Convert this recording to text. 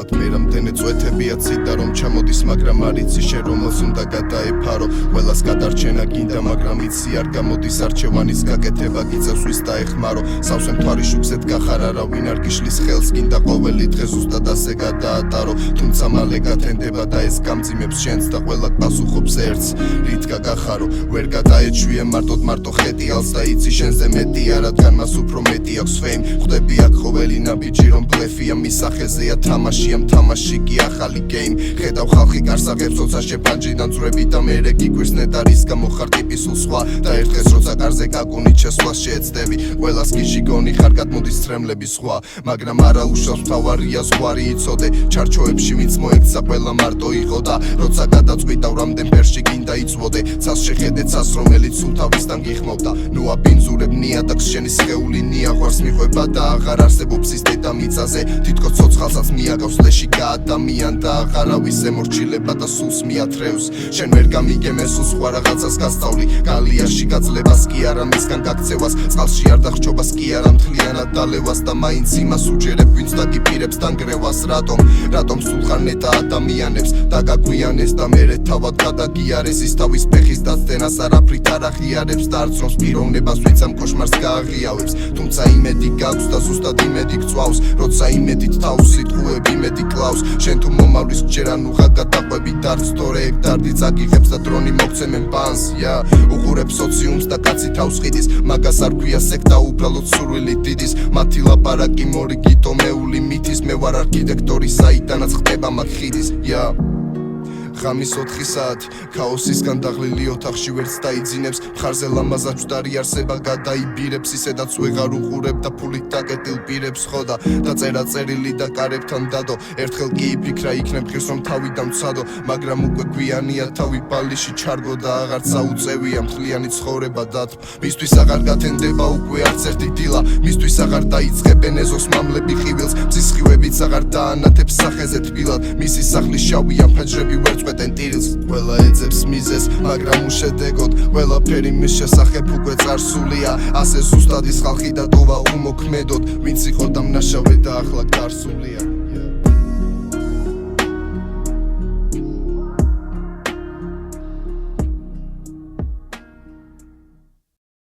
ალბათ მე რამდენი წვეთებია ციდა რომ ჩამოდის მაგრამ არ იცი შენ რომელს უნდა გადაეფარო ყველას გადარჩენა გინდა მაგრამ იცი არ გამოდის არჩევანის გაკეთება გიწევს ვის დაეხმარო სავსე მთვარი შუქზედ გახარ არავინ არ გიშლის ხელს გინდა ყოველი დღე ზუსტად ასე გადაატარო თუმცა მალე გათენდება და ეს გამძიმებს შენს და ყველა პასუხობს ერთს რით გაგახარო ვერ გადაეჩვიე მარტო ხეტიალს და იცი შენზე მეტია რადგან მას უფრო მეტი აქვს fame ხვდები აქ ყოველი ნაბიჯი რომ ბლეფია მის სახეზეა თამაშია თამაში კი ახალი game ხედავ ხალხი კარსაღებს როცა შეფანჯიდან ძვრები და მერე გიგვირს ნეტარის გამო ხარ ტიპი სულ სხვა და ერთ დღეს როცა კარზე გაგუნით შესვლას შეეცდები ყველას გიჟი გონი ხარ გადმოდის ცრემლები სხვა მაგრამ არა უშავს მთავარია ზღვარი იცოდე ჩარჩოებში ვინც მოექცა ყველა მარტო იყო და როცა გადაწყვიტავ რამდენ ფერში გინდა იწვოდე ცას შეხედე ცას რომელიც სულ თავისთან გიხმობდა ნუ აბინძურებ ნიადაგს შენი სხეული ნიაღვარს მიყვება და აღარ არსებობს ის დედამიწაზე თითქოს ცოცხალსაც მიაგავს ლეში გაადამიან და აღარავის ემორჩილება და სულს მიათრევს შენ ვერ გამიგემ ეს სხვა რაღაცას გასწავლი გალიაში გაძლებას კი არა მისგან გაქცევას წყალში არ დახჩობას კი არა მთლიანად დალევას და მაინც იმას უჯერებ ვინც დაგიფირებს დანგრევას რატომ სულ ხარ ნეტა ადამიანებს და გაგვიანეს და მერე თავად გადაგიარეს ის თავის ფეხის დაცდენას არაფრით არ აღიარებს და არც რომს პიროვნებას ვინც ამ კოშმარს გააღიავებს თუმცა იმედი გაქვს და ზუსტად იმედი გწვავს როცა იმედით თავს სიტყვები იმედი კლავს შენ თუ მომავლის გჯერა ნუ გადაყვები დარც თორე ეგ დარდი წაგიღებს და დრონი მოგცემენ ბანს უყურებ სოციუმს და კაცი თავს ყიდის მაგას არ ქვია სექტა უბრალოდ სურვილი დიდის მათი ლაპარაკი მორიგიტო მეული მითის მე ვარ არქიტექტორი საიდანაც ხდება მათ ხიდის ღამის 4 საათი ქაოსისგან დაღლილი ოთახში ვერც დაიძინებს მხარზე ლამაზად ჯდარი არსება გადაიბირებს ისედაც ვეღარ უყურებ და ფულით დაკეტილ პირებს ხოდა და წერა-წერილი და კარებთან დადო ერთხელ კი იფიქრა იქნებ ღირს რომ თავი დამცადო მაგრამ უკვე გვიანია თავი ბალიში ჩარგო და აღარც აუწევია მთლიანი ცხოვრება დათვ მისთვის აღარ გათენდება უკვე არც ერთი დილა მისთვის აღარ დაიწყებენ ეზოს მამლები ხივილს მზისხივებიც აღარ დაანათებს სახეზე თბილად მისი სახლის შავია ფანჯრები ვერ ყველა ეძებს მიზეს მაგრამ უშედეგოდ ყველაფერი მის შესახებ უკვე წარსულია ასე ზუსტად ის ხალხი დატოვა უმოქმედოდ ვინც იყო დამნაშავე და ახლა გარსულია